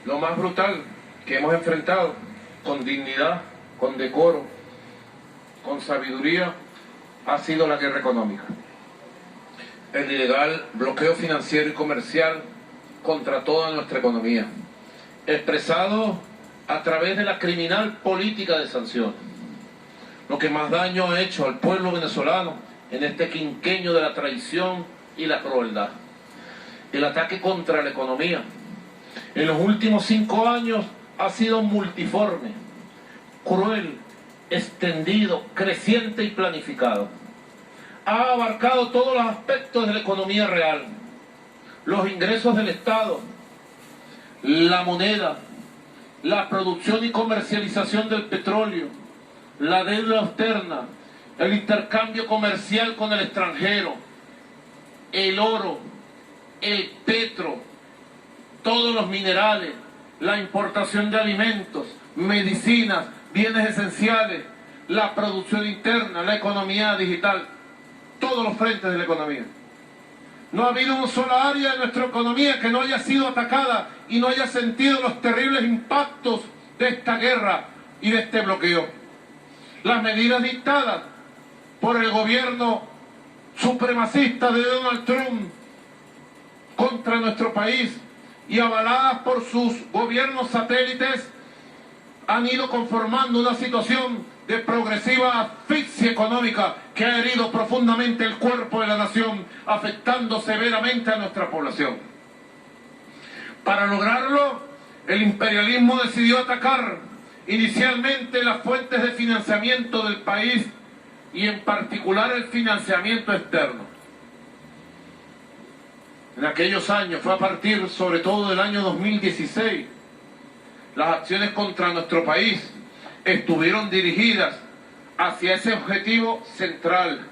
Lo más brutal que hemos enfrentado con dignidad, con decoro, con sabiduría, ha sido la guerra económica. El ilegal bloqueo financiero y comercial contra toda nuestra economía, expresado a través de la criminal política de sanciones, lo que más daño ha hecho al pueblo venezolano en este quinquenio de la traición y la crueldad. El ataque contra la economía en los últimos 5 años ha sido multiforme, cruel, extendido, creciente y planificado. Ha abarcado todos los aspectos de la economía real: los ingresos del Estado, la moneda, la producción y comercialización del petróleo, la deuda externa, el intercambio comercial con el extranjero, el oro, el petro, todos los minerales, la importación de alimentos, medicinas, bienes esenciales, la producción interna, la economía digital, todos los frentes de la economía. No ha habido una sola área de nuestra economía que no haya sido atacada y no haya sentido los terribles impactos de esta guerra y de este bloqueo. Las medidas dictadas por el gobierno supremacista de Donald Trump contra nuestro país y avaladas por sus gobiernos satélites han ido conformando una situación de progresiva asfixia económica que ha herido profundamente el cuerpo de la nación, afectando severamente a nuestra población. Para lograrlo, el imperialismo decidió atacar inicialmente las fuentes de financiamiento del país y en particular el financiamiento externo. En aquellos años, fue a partir sobre todo del año 2016, las acciones contra nuestro país estuvieron dirigidas hacia ese objetivo central: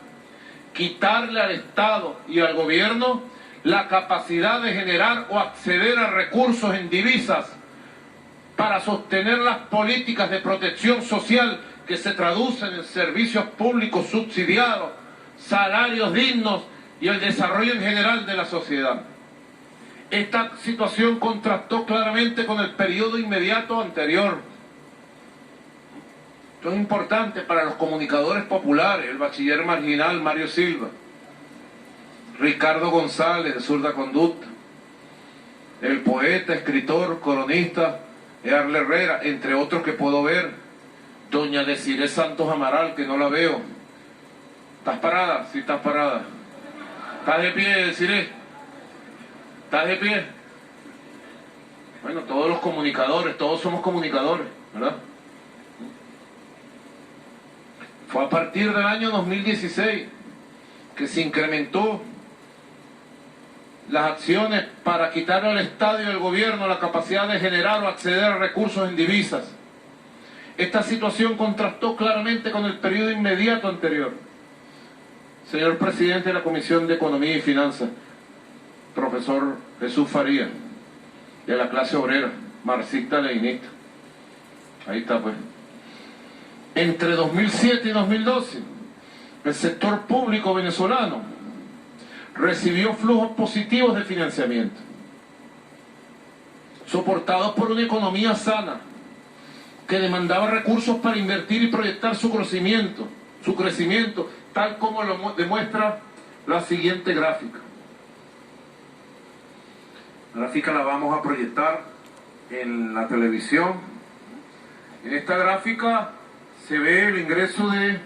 quitarle al Estado y al gobierno la capacidad de generar o acceder a recursos en divisas para sostener las políticas de protección social que se traducen en servicios públicos subsidiados, salarios dignos y el desarrollo en general de la sociedad. Esta situación contrastó claramente con el periodo inmediato anterior. Esto es importante para los comunicadores populares: el bachiller marginal Mario Silva, Ricardo González de Zurda Conducta, el poeta, escritor, coronista Earle Herrera, entre otros que puedo ver, doña Desiree Santos Amaral, que no la veo. ¿Estás parada? Sí, estás parada. ¿Estás de pie, Desiree? ¿Estás de pie? Bueno, todos los comunicadores, todos somos comunicadores, ¿verdad? Fue a partir del año 2016 que se incrementó las acciones para quitar al Estado y al gobierno la capacidad de generar o acceder a recursos en divisas. Esta situación contrastó claramente con el periodo inmediato anterior. Señor presidente de la Comisión de Economía y Finanzas, profesor Jesús Faría, de la clase obrera, marxista-leninista. Ahí está, pues. Entre 2007 y 2012, el sector público venezolano recibió flujos positivos de financiamiento, soportados por una economía sana, que demandaba recursos para invertir y proyectar su crecimiento, tal como lo demuestra la siguiente gráfica. La gráfica la vamos a proyectar en la televisión. En esta gráfica se ve el ingreso de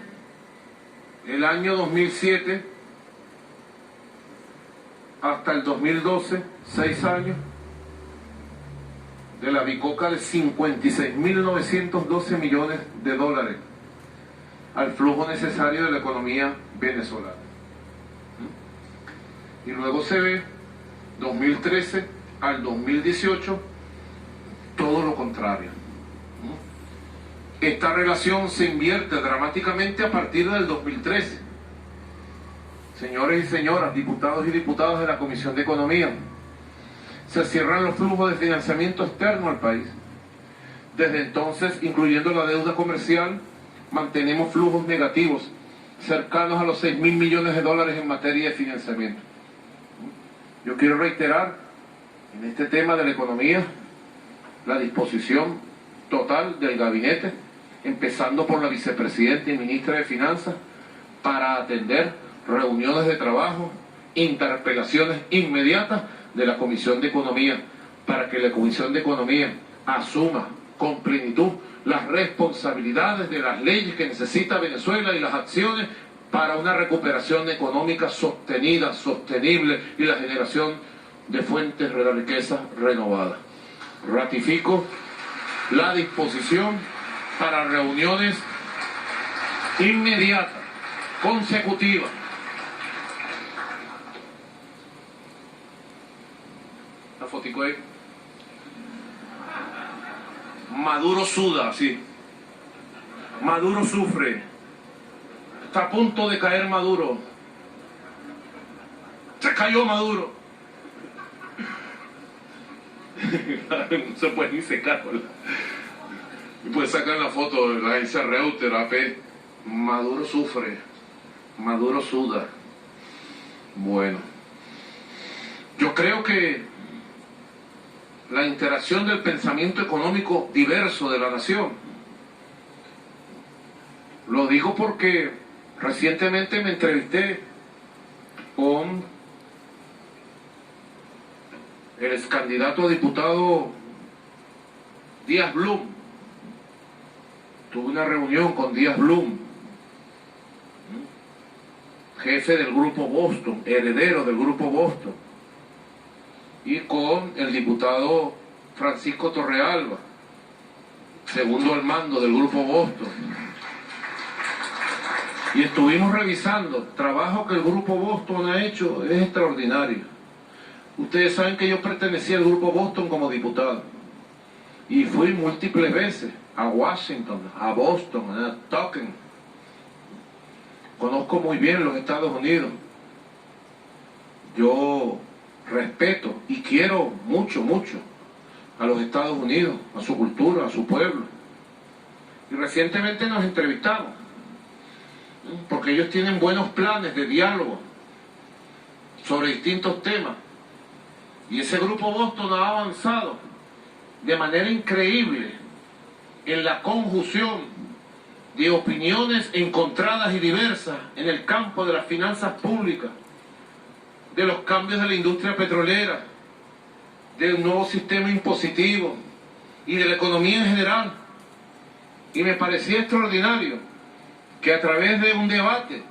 el año 2007 hasta el 2012, 6 años, de la bicoca de 56.912 millones de dólares al flujo necesario de la economía venezolana. Y luego se ve 2013 al 2018 todo lo contrario. Esta relación se invierte dramáticamente a partir del 2013. Señores y señoras, diputados y diputadas de la Comisión de Economía, se cierran los flujos de financiamiento externo al país. Desde entonces, incluyendo la deuda comercial, mantenemos flujos negativos cercanos a los 6.000 millones de dólares en materia de financiamiento. Yo quiero reiterar en este tema de la economía la disposición total del gabinete, empezando por la vicepresidenta y ministra de Finanzas, para atender reuniones de trabajo, interpelaciones inmediatas de la Comisión de Economía, para que la Comisión de Economía asuma con plenitud las responsabilidades de las leyes que necesita Venezuela y las acciones para una recuperación económica sostenida, sostenible y la generación de fuentes de riqueza renovadas. Ratifico la disposición para reuniones inmediatas, consecutivas. La fotico ahí. Maduro suda, sí. Maduro sufre. Está a punto de caer Maduro. Se cayó Maduro. No se puede ni secar. Y puede sacar la foto de la agencia Reuters, AP. Maduro sufre. Maduro suda. Bueno. Yo creo que la interacción del pensamiento económico diverso de la nación, lo digo porque recientemente me entrevisté con el ex candidato a diputado Díaz Blum. Tuve una reunión con Díaz Blum, jefe del Grupo Boston, heredero del Grupo Boston, y con el diputado Francisco Torrealba, segundo al mando del Grupo Boston. Y estuvimos revisando el trabajo que el Grupo Boston ha hecho, es extraordinario. Ustedes saben que yo pertenecía al Grupo Boston como diputado y fui múltiples veces a Washington, a Boston, a Tucson. Conozco muy bien los Estados Unidos. Yo respeto y quiero mucho, mucho a los Estados Unidos, a su cultura, a su pueblo. Y recientemente nos entrevistamos, porque ellos tienen buenos planes de diálogo sobre distintos temas. Y ese Grupo Boston ha avanzado de manera increíble en la conjunción de opiniones encontradas y diversas en el campo de las finanzas públicas, de los cambios de la industria petrolera, del nuevo sistema impositivo y de la economía en general. Y me parecía extraordinario que a través de un debate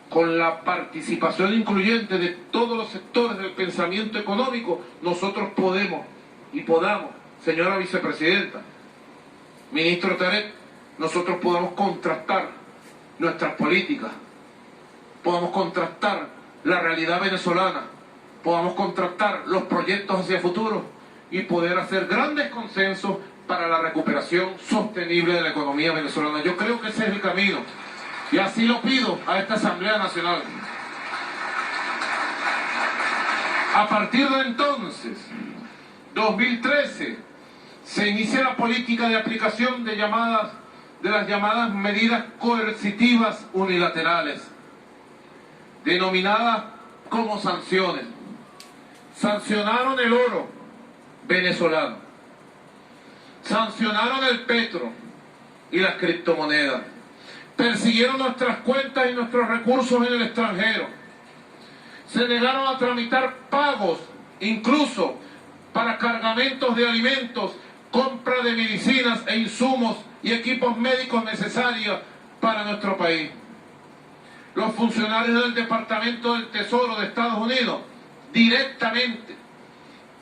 con la participación incluyente de todos los sectores del pensamiento económico, nosotros podamos, señora vicepresidenta, ministro Tarek, nosotros podamos contrastar nuestras políticas, podamos contrastar la realidad venezolana, podamos contrastar los proyectos hacia el futuro y poder hacer grandes consensos para la recuperación sostenible de la economía venezolana. Yo creo que ese es el camino y así lo pido a esta Asamblea Nacional. A partir de entonces, 2013, se inicia la política de aplicación de las llamadas medidas coercitivas unilaterales, denominadas como sanciones. Sancionaron el oro venezolano, sancionaron el petro y las criptomonedas, persiguieron nuestras cuentas y nuestros recursos en el extranjero, se negaron a tramitar pagos, incluso para cargamentos de alimentos, compra de medicinas e insumos y equipos médicos necesarios para nuestro país. Los funcionarios del Departamento del Tesoro de Estados Unidos directamente,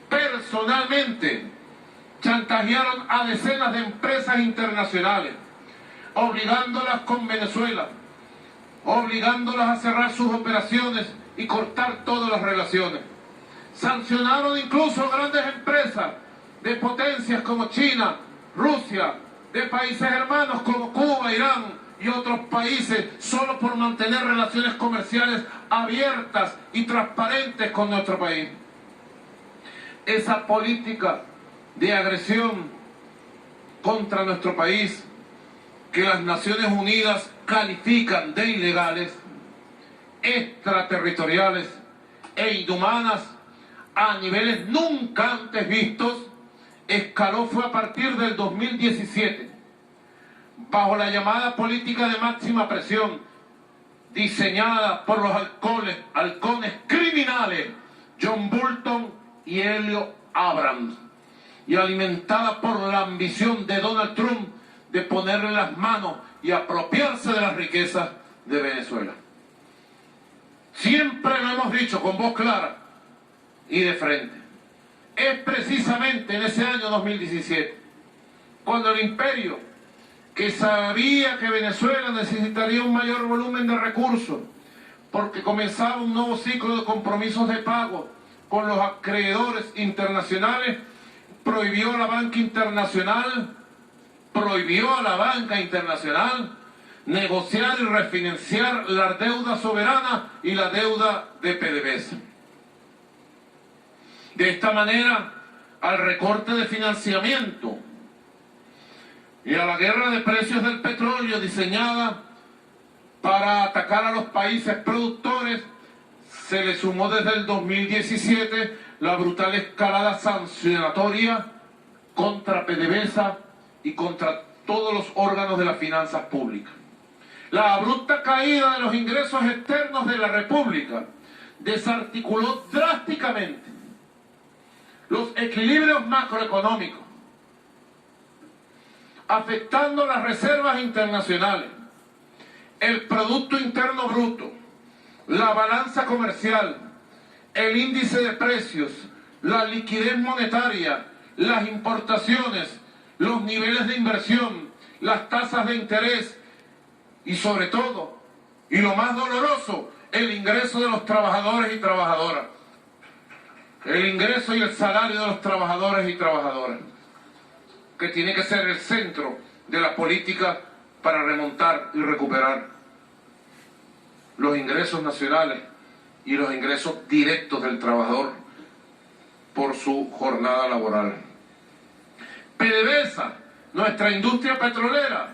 personalmente, chantajearon a decenas de empresas internacionales, obligándolas con Venezuela, obligándolas a cerrar sus operaciones y cortar todas las relaciones. Sancionaron incluso grandes empresas de potencias como China, Rusia, de países hermanos como Cuba, Irán y otros países, solo por mantener relaciones comerciales abiertas y transparentes con nuestro país. Esa política de agresión contra nuestro país, que las Naciones Unidas califican de ilegales, extraterritoriales e inhumanas a niveles nunca antes vistos, escaló fue a partir del 2017, bajo la llamada política de máxima presión, diseñada por los halcones criminales John Bolton y Helio Abrams, y alimentada por la ambición de Donald Trump de ponerle las manos y apropiarse de las riquezas de Venezuela. Siempre lo hemos dicho con voz clara y de frente. Es precisamente en ese año 2017, cuando el imperio, que sabía que Venezuela necesitaría un mayor volumen de recursos, porque comenzaba un nuevo ciclo de compromisos de pago con los acreedores internacionales, prohibió a la banca internacional negociar y refinanciar la deuda soberana y la deuda de PDVSA. De esta manera, al recorte de financiamiento y a la guerra de precios del petróleo diseñada para atacar a los países productores, se le sumó desde el 2017 la brutal escalada sancionatoria contra PDVSA y contra todos los órganos de las finanzas públicas. La abrupta caída de los ingresos externos de la República desarticuló drásticamente los equilibrios macroeconómicos, afectando las reservas internacionales, el Producto Interno Bruto, la balanza comercial, el índice de precios, la liquidez monetaria, las importaciones, los niveles de inversión, las tasas de interés y sobre todo, y lo más doloroso, el ingreso de los trabajadores y trabajadoras. El ingreso y el salario de los trabajadores y trabajadoras, que tiene que ser el centro de la política para remontar y recuperar los ingresos nacionales y los ingresos directos del trabajador por su jornada laboral. PDVSA, nuestra industria petrolera,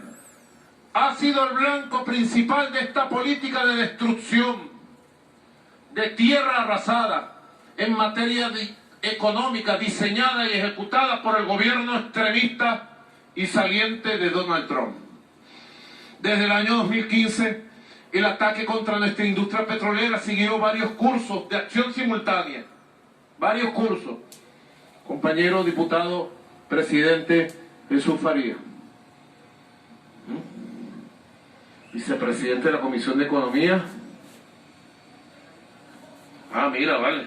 ha sido el blanco principal de esta política de destrucción de tierra arrasada en materia económica diseñada y ejecutada por el gobierno extremista y saliente de Donald Trump. Desde el año 2015, el ataque contra nuestra industria petrolera siguió varios cursos de acción simultánea. Varios cursos. Compañero diputado, presidente Jesús Farías. Vicepresidente de la Comisión de Economía. Ah, mira, vale.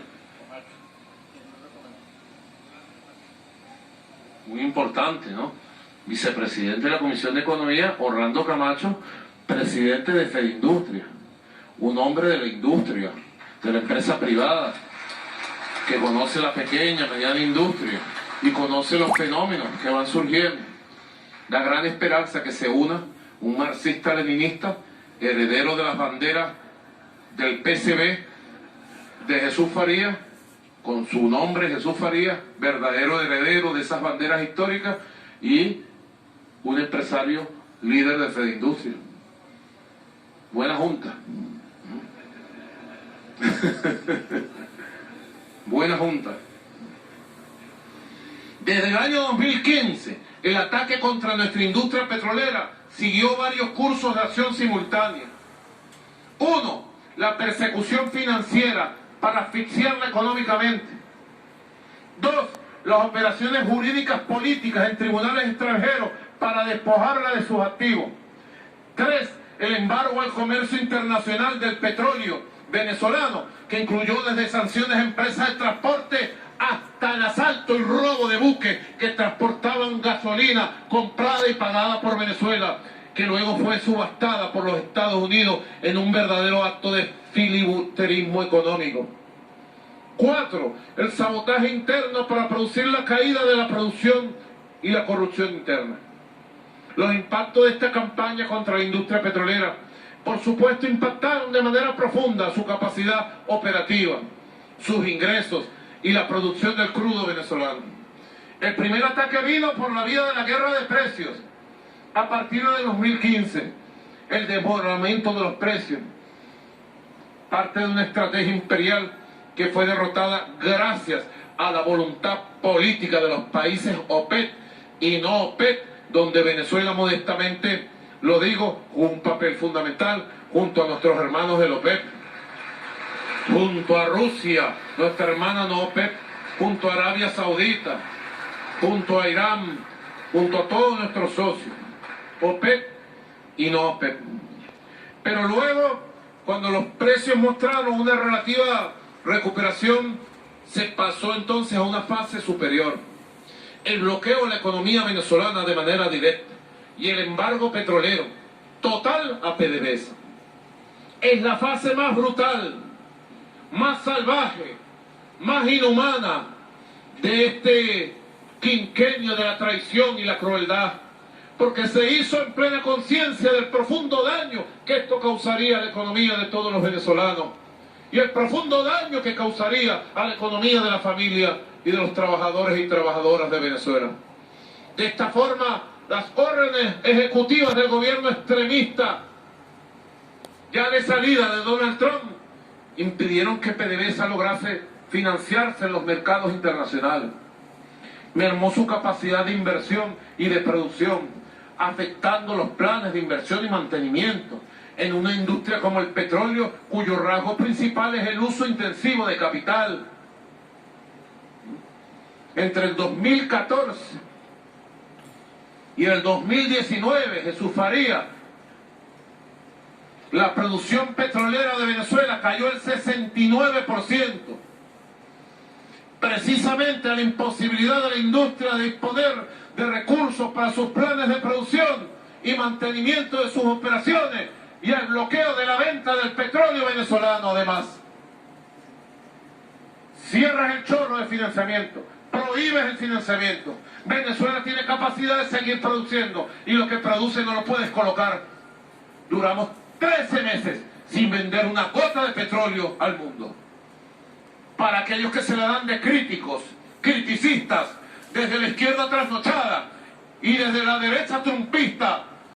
Muy importante, ¿no? Vicepresidente de la Comisión de Economía, Orlando Camacho, presidente de Fedindustria, un hombre de la industria, de la empresa privada, que conoce la pequeña, mediana industria y conoce los fenómenos que van surgiendo. La gran esperanza que se una un marxista-leninista, heredero de las banderas del PCB, de Jesús Farías, con su nombre Jesús Farías, verdadero heredero de esas banderas históricas, y un empresario líder de Fedindustria. Buena junta. Buena junta. Desde el año 2015, el ataque contra nuestra industria petrolera siguió varios cursos de acción simultánea. Uno, la persecución financiera para asfixiarla económicamente. Dos, las operaciones jurídicas políticas en tribunales extranjeros para despojarla de sus activos. Tres, el embargo al comercio internacional del petróleo venezolano, que incluyó desde sanciones a empresas de transporte hasta el asalto y robo de buques que transportaban gasolina comprada y pagada por Venezuela, que luego fue subastada por los Estados Unidos en un verdadero acto de filibusterismo económico. 4. El sabotaje interno para producir la caída de la producción y la corrupción interna. Los impactos de esta campaña contra la industria petrolera, por supuesto, impactaron de manera profunda su capacidad operativa, sus ingresos y la producción del crudo venezolano. El primer ataque vino por la vía de la guerra de precios. A partir de 2015, el desmoronamiento de los precios, parte de una estrategia imperial que fue derrotada gracias a la voluntad política de los países OPEC y no OPEC, donde Venezuela modestamente, lo digo, jugó un papel fundamental junto a nuestros hermanos del OPEC, junto a Rusia, nuestra hermana no OPEC, junto a Arabia Saudita, junto a Irán, junto a todos nuestros socios, OPEC y no OPEC. Pero luego, cuando los precios mostraron una relativa recuperación, se pasó entonces a una fase superior. El bloqueo de la economía venezolana de manera directa y el embargo petrolero total a PDVSA. Es la fase más brutal, más salvaje, más inhumana de este quinquenio de la traición y la crueldad, porque se hizo en plena conciencia del profundo daño que esto causaría a la economía de todos los venezolanos y el profundo daño que causaría a la economía de la familia y de los trabajadores y trabajadoras de Venezuela. De esta forma, las órdenes ejecutivas del gobierno extremista, ya de salida de Donald Trump, impidieron que PDVSA lograse financiarse en los mercados internacionales. Mermó su capacidad de inversión y de producción, afectando los planes de inversión y mantenimiento en una industria como el petróleo, cuyo rasgo principal es el uso intensivo de capital. Entre el 2014 y el 2019, Jesús Faría, la producción petrolera de Venezuela cayó el 69%, precisamente a la imposibilidad de la industria de disponer de recursos para sus planes de producción y mantenimiento de sus operaciones, y al bloqueo de la venta del petróleo venezolano. Además, cierras el chorro de financiamiento, prohíbes el financiamiento. Venezuela tiene capacidad de seguir produciendo y lo que produce no lo puedes colocar. Duramos 13 meses sin vender una gota de petróleo al mundo. Para aquellos que se la dan de críticos, criticistas, desde la izquierda trasnochada y desde la derecha trumpista,